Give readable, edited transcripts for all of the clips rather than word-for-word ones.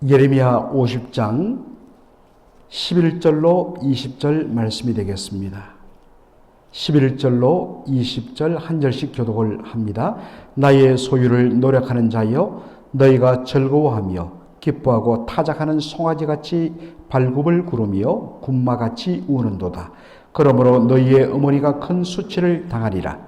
예레미야 50장 11절로 20절 말씀이 되겠습니다. 11절로 20절 한 절씩 교독을 합니다. 나의 소유를 노력하는 자여, 너희가 즐거워하며 기뻐하고 타작하는 송아지같이 발굽을 구르며 군마같이 우는도다. 그러므로 너희의 어머니가 큰 수치를 당하리라.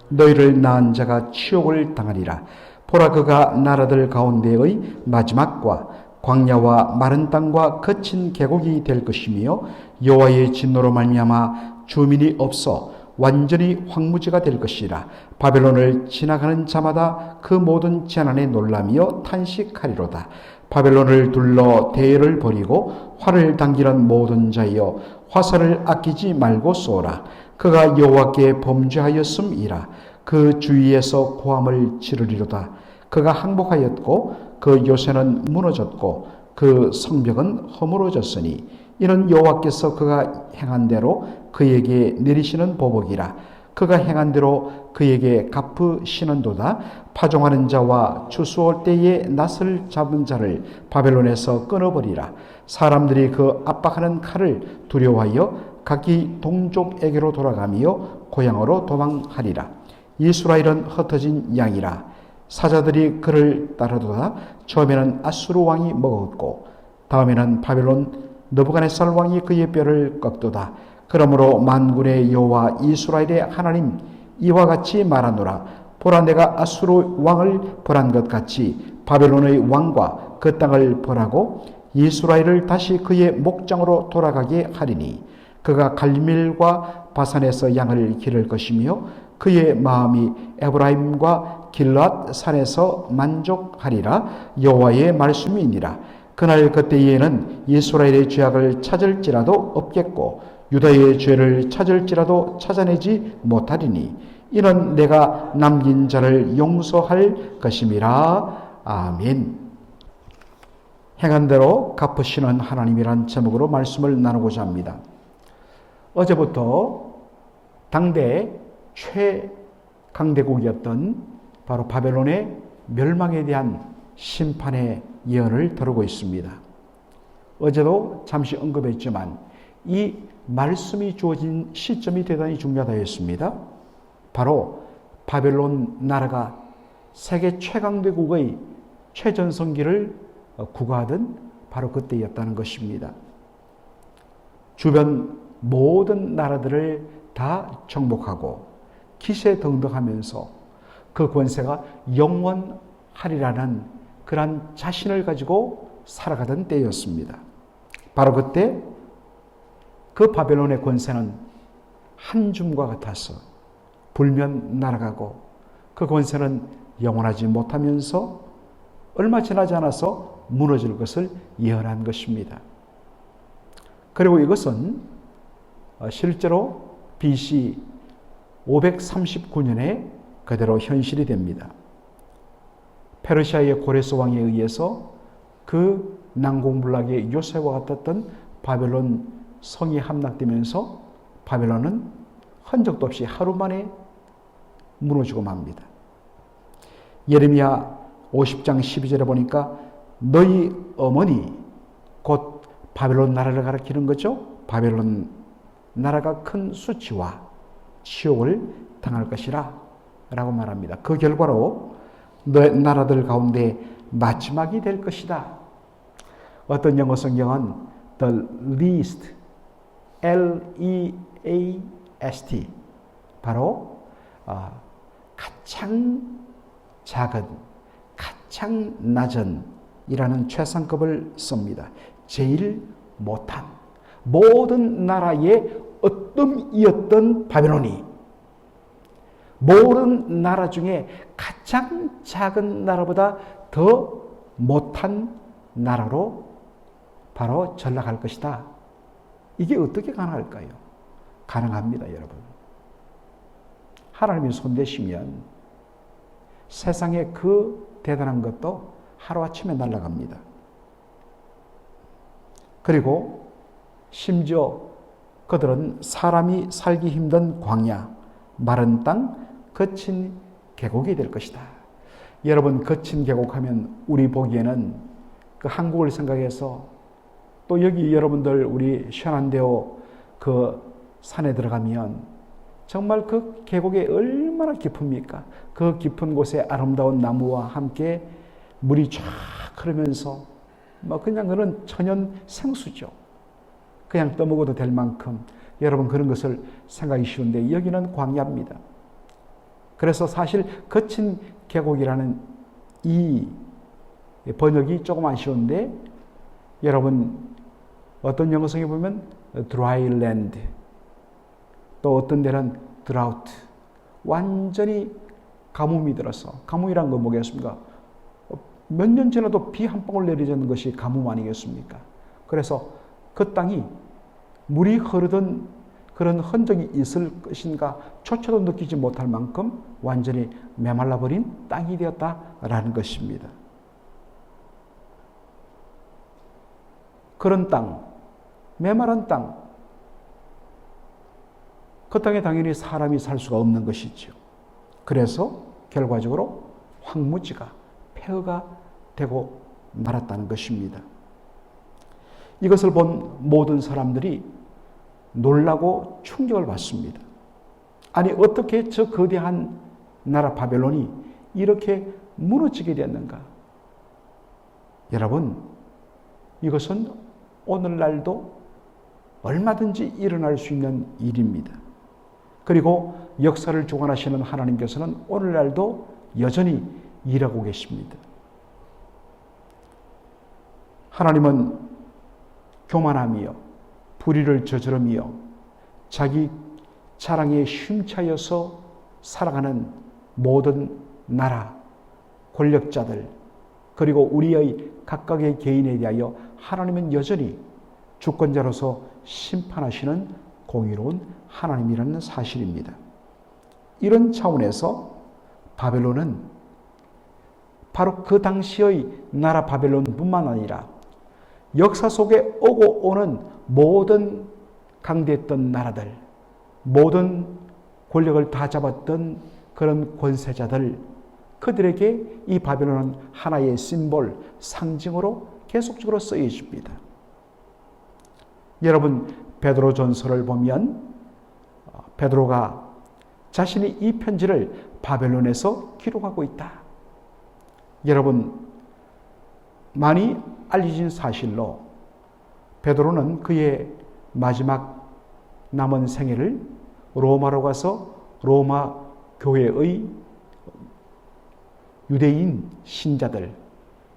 너희를 낳은 자가 치욕을 당하리라. 보라, 그가 나라들 가운데의 마지막과 광야와 마른 땅과 거친 계곡이 될 것이며, 여호와의 진노로 말미암아 주민이 없어 완전히 황무지가 될 것이라. 바벨론을 지나가는 자마다 그 모든 재난에 놀라며 탄식하리로다. 바벨론을 둘러 대열을 벌이고 활을 당기는 모든 자여, 화살을 아끼지 말고 쏘라. 그가 여호와께 범죄하였음이라. 그 주위에서 고함을 지르리로다. 그가 항복하였고 그 요새는 무너졌고 그 성벽은 허물어졌으니, 이는 여호와께서 그가 행한 대로 그에게 내리시는 보복이라. 그가 행한 대로 그에게 갚으시는도다. 파종하는 자와 추수할 때에 낫을 잡은 자를 바벨론에서 끊어버리라. 사람들이 그 압박하는 칼을 두려워하여 각기 동족에게로 돌아가며 고향으로 도망하리라. 이스라엘은 흩어진 양이라. 사자들이 그를 따르도다. 처음에는 아수르 왕이 먹었고 다음에는 바벨론 느부갓네살 왕이 그의 뼈를 꺾도다. 그러므로 만군의 여호와 이스라엘의 하나님 이와 같이 말하노라. 보라, 내가 아수르 왕을 벌한 것 같이 바벨론의 왕과 그 땅을 벌하고 이스라엘을 다시 그의 목장으로 돌아가게 하리니, 그가 갈멜과 바산에서 양을 기를 것이며 그의 마음이 에브라임과 길앗 산에서 만족하리라. 여호와의 말씀이니라. 그날 그때에는 이스라엘의 죄악을 찾을지라도 없겠고 유다의 죄를 찾을지라도 찾아내지 못하리니, 이는 내가 남긴 자를 용서할 것임이라. 아멘. 행한 대로 갚으시는 하나님이란 제목으로 말씀을 나누고자 합니다. 어제부터 당대 최강대국이었던 바로 바벨론의 멸망에 대한 심판의 예언을 다루고 있습니다. 어제도 잠시 언급했지만 이 말씀이 주어진 시점이 대단히 중요하다 했습니다. 바로 바벨론 나라가 세계 최강대국의 최전성기를 구가하던 바로 그때였다는 것입니다. 주변 모든 나라들을 다 정복하고 기세등등하면서 그 권세가 영원하리라는 그런 자신을 가지고 살아가던 때였습니다. 바로 그때 그 바벨론의 권세는 한 줌과 같아서 불면 날아가고 그 권세는 영원하지 못하면서 얼마 지나지 않아서 무너질 것을 예언한 것입니다. 그리고 이것은 실제로 BC 539년에 그대로 현실이 됩니다. 페르시아의 고레스 왕에 의해서 그 난공불락의 요새와 같았던 바벨론 성이 함락되면서 바벨론은 흔적도 없이 하루 만에 무너지고 맙니다. 예레미야 50장 12절에 보니까 너희 어머니, 곧 바벨론 나라를 가리키는 거죠. 바벨론 나라가 큰 수치와 치욕을 당할 것이라 라고 말합니다. 그 결과로 너희 나라들 가운데 마지막이 될 것이다. 어떤 영어 성경은 the least, L-E-A-S-T, 바로 가장 작은, 가장 낮은 이라는 최상급을 씁니다. 제일 못한, 모든 나라의 어뜸이었던 바벨론이 모든 나라 중에 가장 작은 나라보다 더 못한 나라로 바로 전락할 것이다. 이게 어떻게 가능할까요? 가능합니다, 여러분. 하나님이 손대시면 세상에 그 대단한 것도 하루아침에 날아갑니다. 그리고 심지어 그들은 사람이 살기 힘든 광야, 마른 땅, 거친 계곡이 될 것이다. 여러분, 거친 계곡 하면 우리 보기에는 그 한국을 생각해서 또 여기 여러분들 우리 셔난데오 그 산에 들어가면 정말 그 계곡이 얼마나 깊습니까? 그 깊은 곳에 아름다운 나무와 함께 물이 쫙 흐르면서 그냥 그런 천연 생수죠. 그냥 떠먹어도 될 만큼 여러분 그런 것을 생각이 쉬운데 여기는 광야입니다. 그래서 사실 거친 계곡이라는 이 번역이 조금 아쉬운데 여러분 어떤 영어성에 보면 dry land 또 어떤 데는 drought 완전히 가뭄이 들어서 가뭄이란 건 뭐겠습니까? 몇 년 지나도 비 한 방울 내리지 않는 것이 가뭄 아니겠습니까? 그래서 그 땅이 물이 흐르던 그런 흔적이 있을 것인가 조차도 느끼지 못할 만큼 완전히 메말라버린 땅이 되었다라는 것입니다. 그런 땅, 메마른 땅, 그 땅에 당연히 사람이 살 수가 없는 것이죠. 그래서 결과적으로 황무지가 폐허가 되고 말았다는 것입니다. 이것을 본 모든 사람들이 놀라고 충격을 받습니다. 아니 어떻게 저 거대한 나라 바벨론이 이렇게 무너지게 됐는가? 여러분 이것은 오늘날도 얼마든지 일어날 수 있는 일입니다. 그리고 역사를 주관하시는 하나님께서는 오늘날도 여전히 일하고 계십니다. 하나님은 교만하며 불의를 저지르며 자기 자랑에 쉼차여서 살아가는 모든 나라, 권력자들 그리고 우리의 각각의 개인에 대하여 하나님은 여전히 주권자로서 심판하시는 공의로운 하나님이라는 사실입니다. 이런 차원에서 바벨론은 바로 그 당시의 나라 바벨론뿐만 아니라 역사 속에 오고 오는 모든 강대했던 나라들, 모든 권력을 다 잡았던 그런 권세자들, 그들에게 이 바벨론은 하나의 심볼, 상징으로 계속적으로 쓰여집니다. 여러분 베드로 전서를 보면 베드로가 자신이 이 편지를 바벨론에서 기록하고 있다. 여러분 많이 알려진 사실로 베드로는 그의 마지막 남은 생애를 로마로 가서 로마 교회의 유대인 신자들,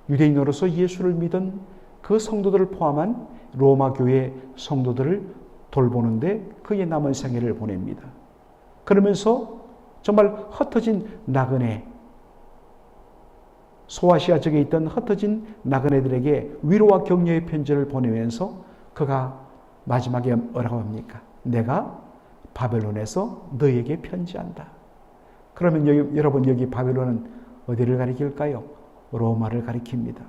유대인으로서 예수를 믿은 그 성도들을 포함한 로마 교회 성도들을 돌보는데 그의 남은 생애를 보냅니다. 그러면서 정말 흩어진 나그네, 소아시아 지역에 있던 흩어진 나그네들에게 위로와 격려의 편지를 보내면서 그가 마지막에 뭐라고 합니까? 내가 바벨론에서 너에게 편지한다. 그러면 여러분 여기 바벨론은 어디를 가리킬까요? 로마를 가리킵니다.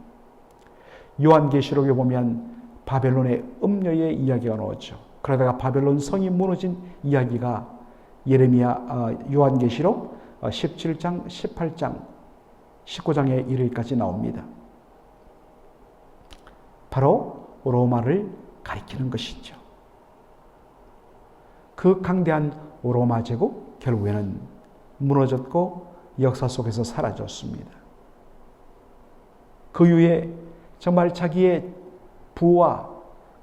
요한계시록에 보면 바벨론의 음녀의 이야기가 나오죠. 그러다가 바벨론 성이 무너진 이야기가 요한계시록 17장, 18장, 19장에 이르기까지 나옵니다. 바로 로마를 가리키는 것이죠. 그 강대한 로마 제국 결국에는 무너졌고 역사 속에서 사라졌습니다. 그 이후에 정말 자기의 부와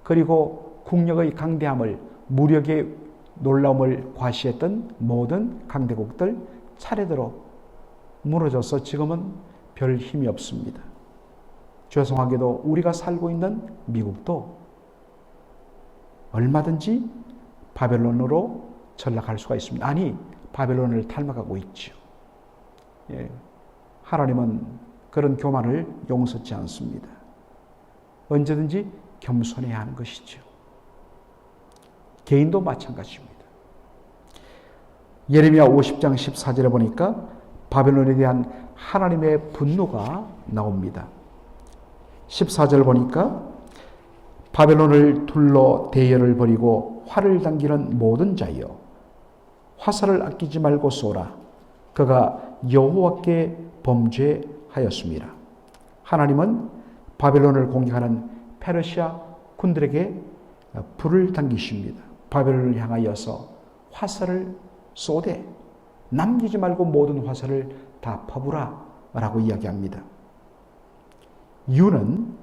그리고 국력의 강대함을, 무력의 놀라움을 과시했던 모든 강대국들 차례대로 무너져서 지금은 별 힘이 없습니다. 죄송하게도 우리가 살고 있는 미국도 얼마든지 바벨론으로 전락할 수가 있습니다. 아니, 바벨론을 닮아가고 있죠. 예, 하나님은 그런 교만을 용서치 않습니다. 언제든지 겸손해야 하는 것이죠. 개인도 마찬가지입니다. 예레미야 50장 14절에 보니까 바벨론에 대한 하나님의 분노가 나옵니다. 14절 보니까 바벨론을 둘러 대열을 벌이고 활을 당기는 모든 자여 화살을 아끼지 말고 쏘라. 그가 여호와께 범죄하였습니다. 하나님은 바벨론을 공격하는 페르시아 군들에게 불을 당기십니다. 바벨론을 향하여서 화살을 쏘되 남기지 말고 모든 화살을 다 퍼부라 라고 이야기합니다. 이유는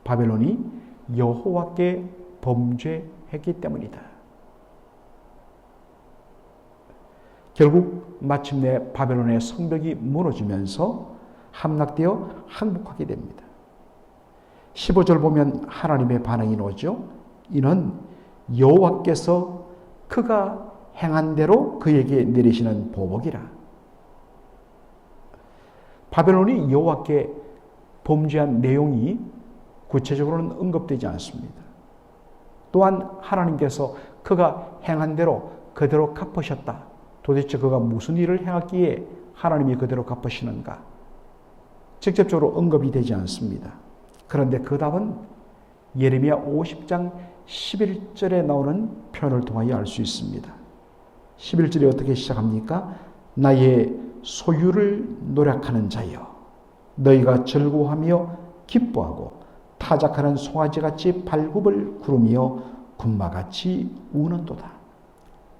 바벨론이 여호와께 범죄했기 때문이다. 결국 마침내 바벨론의 성벽이 무너지면서 함락되어 항복하게 됩니다. 15절 보면 하나님의 반응이 나오죠. 이는 여호와께서 그가 행한 대로 그에게 내리시는 보복이라. 바벨론이 여호와께 범죄한 내용이 구체적으로는 언급되지 않습니다. 또한 하나님께서 그가 행한 대로 그대로 갚으셨다. 도대체 그가 무슨 일을 행했기에 하나님이 그대로 갚으시는가? 직접적으로 언급이 되지 않습니다. 그런데 그 답은 예레미야 50장 11절에 나오는 표현을 통하여 알 수 있습니다. 11절이 어떻게 시작합니까? 나의 소유를 노력하는 자여, 너희가 즐거워하며 기뻐하고 타작하는 송아지같이 발굽을 구르며 군마같이 우는도다.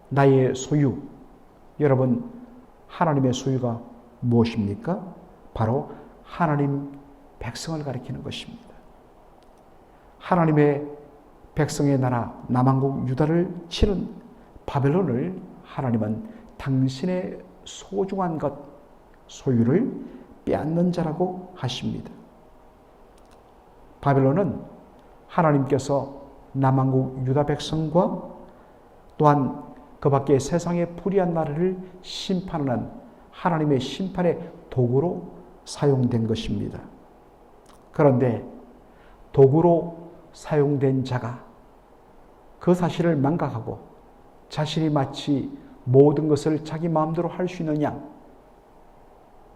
나의 소유, 여러분 하나님의 소유가 무엇입니까? 바로 하나님 백성을 가리키는 것입니다. 하나님의 백성의 나라 남왕국 유다를 치른 바벨론을 하나님은 당신의 소중한 것, 소유를 빼앗는 자라고 하십니다. 바벨론은 하나님께서 남왕국 유다 백성과 또한 그 밖에 세상의 불의한 나라를 심판하는 하나님의 심판의 도구로 사용된 것입니다. 그런데 도구로 사용된 자가 그 사실을 망각하고 자신이 마치 모든 것을 자기 마음대로 할 수 있느냐,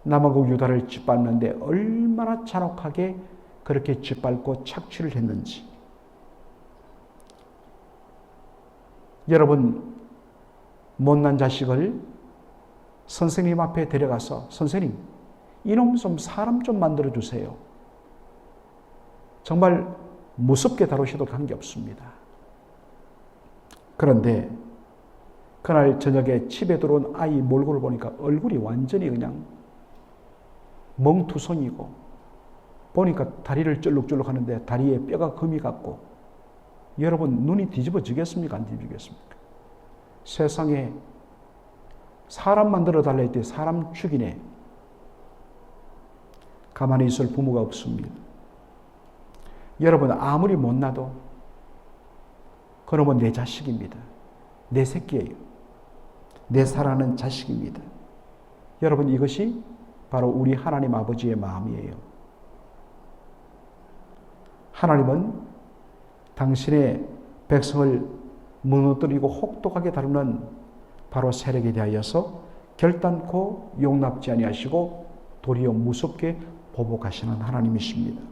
남왕국 유다를 짓밟는데 얼마나 잔혹하게 그렇게 짓밟고 착취를 했는지. 여러분, 못난 자식을 선생님 앞에 데려가서 선생님, 이놈 좀 사람 좀 만들어 주세요. 정말 무섭게 다루셔도 관계없습니다. 그런데 그날 저녁에 집에 들어온 아이 몰골을 보니까 얼굴이 완전히 그냥 멍투성이고, 보니까 다리를 쩔룩쩔룩 하는데 다리에 뼈가 금이 갔고, 여러분 눈이 뒤집어지겠습니까? 안 뒤집어지겠습니까? 세상에 사람 만들어 달라 했더니 사람 죽이네. 가만히 있을 부모가 없습니다. 여러분 아무리 못나도 그놈은 내 자식입니다. 내 새끼예요. 내 사랑하는 자식입니다. 여러분 이것이 바로 우리 하나님 아버지의 마음이에요. 하나님은 당신의 백성을 무너뜨리고 혹독하게 다루는 바로 세력에 대하여서 결단코 용납지 아니하시고 도리어 무섭게 보복하시는 하나님이십니다.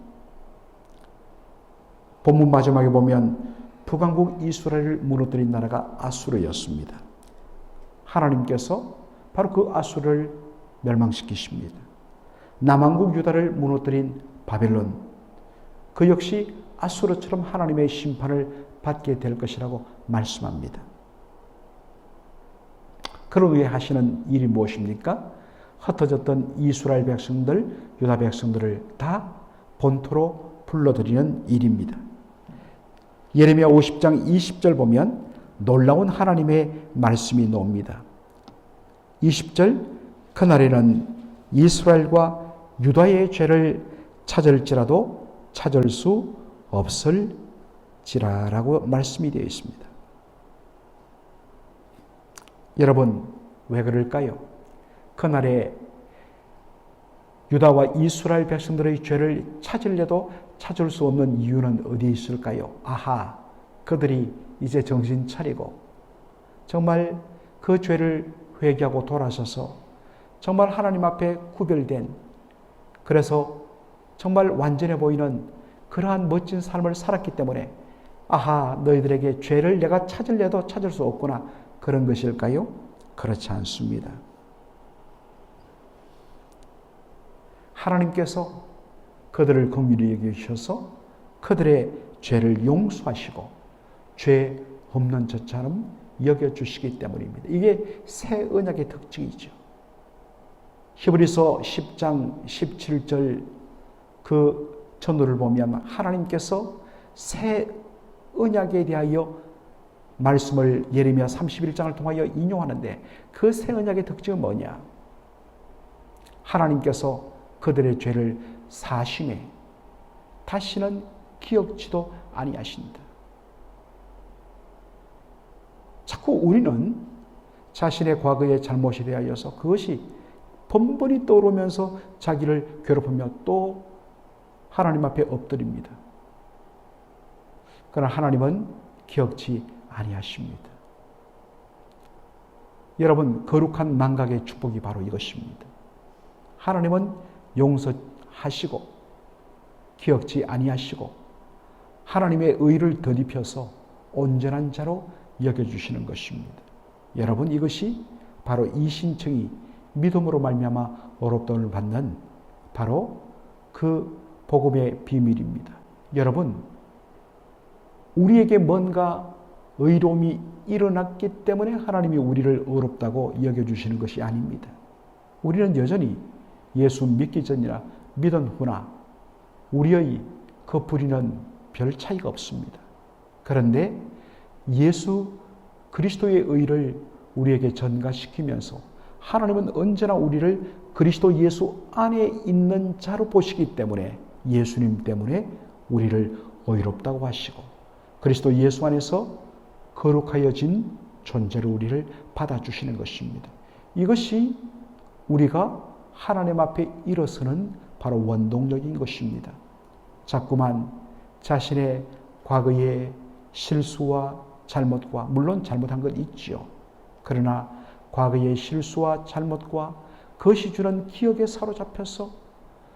본문 마지막에 보면 북왕국 이스라엘을 무너뜨린 나라가 아수르였습니다. 하나님께서 바로 그 아수르를 멸망시키십니다. 남왕국 유다를 무너뜨린 바벨론, 그 역시 아수르처럼 하나님의 심판을 받게 될 것이라고 말씀합니다. 그를 위해 하시는 일이 무엇입니까? 흩어졌던 이스라엘 백성들, 유다 백성들을 다 본토로 불러들이는 일입니다. 예레미야 50장 20절 보면 놀라운 하나님의 말씀이 나옵니다. 20절, 그날에는 이스라엘과 유다의 죄를 찾을지라도 찾을 수 없을지라라고 말씀이 되어 있습니다. 여러분 왜 그럴까요? 그날에 유다와 이스라엘 백성들의 죄를 찾으려도 찾을 수 없는 이유는 어디 있을까요? 아하, 그들이 이제 정신 차리고 정말 그 죄를 회개하고 돌아서서 정말 하나님 앞에 구별된, 그래서 정말 완전해 보이는 그러한 멋진 삶을 살았기 때문에 아하, 너희들에게 죄를 내가 찾으려도 찾을 수 없구나, 그런 것일까요? 그렇지 않습니다. 하나님께서 그들을 긍휼히 여기셔서 그들의 죄를 용서하시고 죄 없는 것처럼 여겨주시기 때문입니다. 이게 새 언약의 특징이죠. 히브리서 10장 17절 그 전도를 보면 하나님께서 새 언약에 대하여 말씀을 예레미야 31장을 통하여 인용하는데 그 새 언약의 특징은 뭐냐? 하나님께서 그들의 죄를 사심해 다시는 기억지도 아니하신다. 자꾸 우리는 자신의 과거의 잘못에 대하여서 그것이 번번이 떠오르면서 자기를 괴롭히며 또 하나님 앞에 엎드립니다. 그러나 하나님은 기억지 아니하십니다. 여러분, 거룩한 망각의 축복이 바로 이것입니다. 하나님은 용서하시고 기억지 아니하시고 하나님의 의를 덧입혀서 온전한 자로 여겨주시는 것입니다. 여러분, 이것이 바로 이신청이 믿음으로 말미암아 어렵다움을 받는 바로 그 복음의 비밀입니다. 여러분, 우리에게 뭔가 의로움이 일어났기 때문에 하나님이 우리를 어렵다고 여겨주시는 것이 아닙니다. 우리는 여전히 예수 믿기 전이나 믿은 후나 우리의 그 불의는 별 차이가 없습니다. 그런데 예수 그리스도의 의를 우리에게 전가시키면서 하나님은 언제나 우리를 그리스도 예수 안에 있는 자로 보시기 때문에 예수님 때문에 우리를 의롭다고 하시고 그리스도 예수 안에서 거룩하여진 존재로 우리를 받아주시는 것입니다. 이것이 우리가 하나님 앞에 일어서는 바로 원동력인 것입니다. 자꾸만 자신의 과거의 실수와 잘못과 물론 잘못한 것 있지요. 그러나 과거의 실수와 잘못과 그것이 주는 기억에 사로잡혀서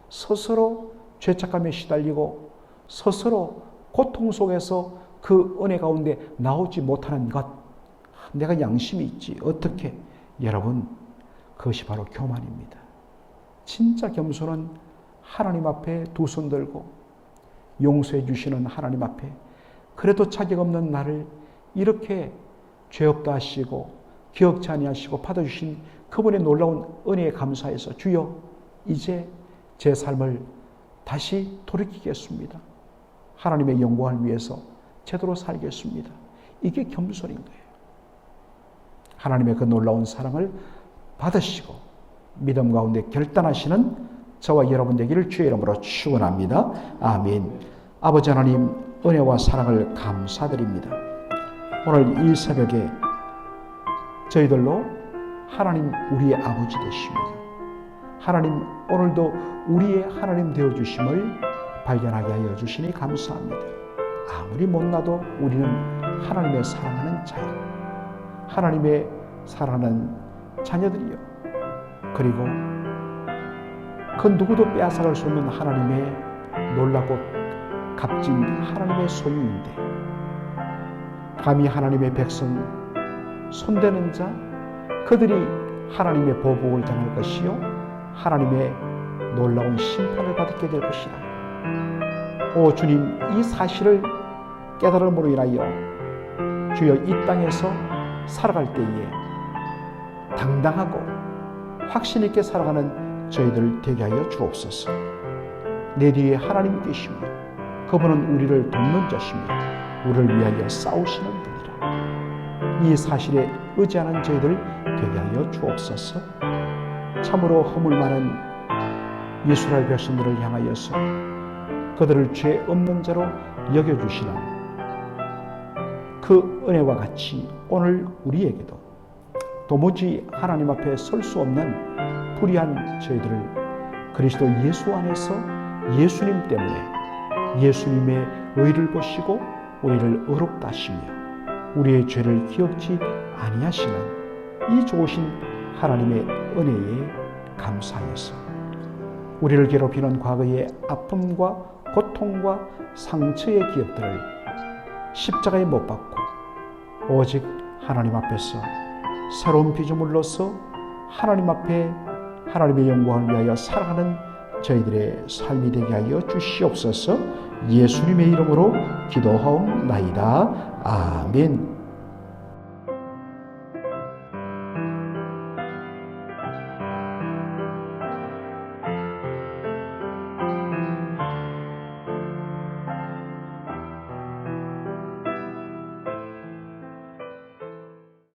스스로 죄책감에 시달리고 스스로 고통 속에서 그 은혜 가운데 나오지 못하는 것, 내가 양심이 있지 어떻게? 여러분, 그것이 바로 교만입니다. 진짜 겸손은 하나님 앞에 두 손 들고 용서해 주시는 하나님 앞에 그래도 자격 없는 나를 이렇게 죄 없다 하시고 기억지 아니하시고 받아주신 그분의 놀라운 은혜에 감사해서 주여 이제 제 삶을 다시 돌이키겠습니다. 하나님의 영광을 위해서 제대로 살겠습니다. 이게 겸손인 거예요. 하나님의 그 놀라운 사랑을 받으시고 믿음 가운데 결단하시는 저와 여러분 되기를 주의 이름으로 축원합니다. 아멘. 아버지 하나님 은혜와 사랑을 감사드립니다. 오늘 이 새벽에 저희들로 하나님 우리의 아버지 되십니다. 하나님 오늘도 우리의 하나님 되어주심을 발견하게 하여 주시니 감사합니다. 아무리 못나도 우리는 하나님의 사랑하는 자요, 하나님의 사랑하는 자녀들이요, 그리고 그 누구도 빼앗아갈 수 없는 하나님의 놀랍고 값진 하나님의 소유인데 감히 하나님의 백성 손대는 자 그들이 하나님의 보복을 당할 것이요 하나님의 놀라운 심판을 받게 될 것이다. 오 주님, 이 사실을 깨달음으로 인하여 주여 이 땅에서 살아갈 때에 당당하고 확신 있게 살아가는 저희들 되게 하여 주옵소서. 내 뒤에 하나님이 계시며 그분은 우리를 돕는 자시며 우리를 위하여 싸우시는 분이라. 이 사실에 의지하는 저희들 되게 하여 주옵소서. 참으로 허물 많은 이스라엘 백성들을 향하여서 그들을 죄 없는 자로 여겨주시는 그 은혜와 같이 오늘 우리에게도 도무지 하나님 앞에 설 수 없는 불의한 저희들을 그리스도 예수 안에서 예수님 때문에 예수님의 의를 보시고 우리를 의롭다 하시며 우리의 죄를 기억지 아니하시는 이 좋으신 하나님의 은혜에 감사하여서 우리를 괴롭히는 과거의 아픔과 고통과 상처의 기억들을 십자가에 못 박고 오직 하나님 앞에서 새로운 피조물로서 하나님 앞에 하나님의 영광을 위하여 살아가는 저희들의 삶이 되게 하여 주시옵소서. 예수님의 이름으로 기도하옵나이다. 아멘.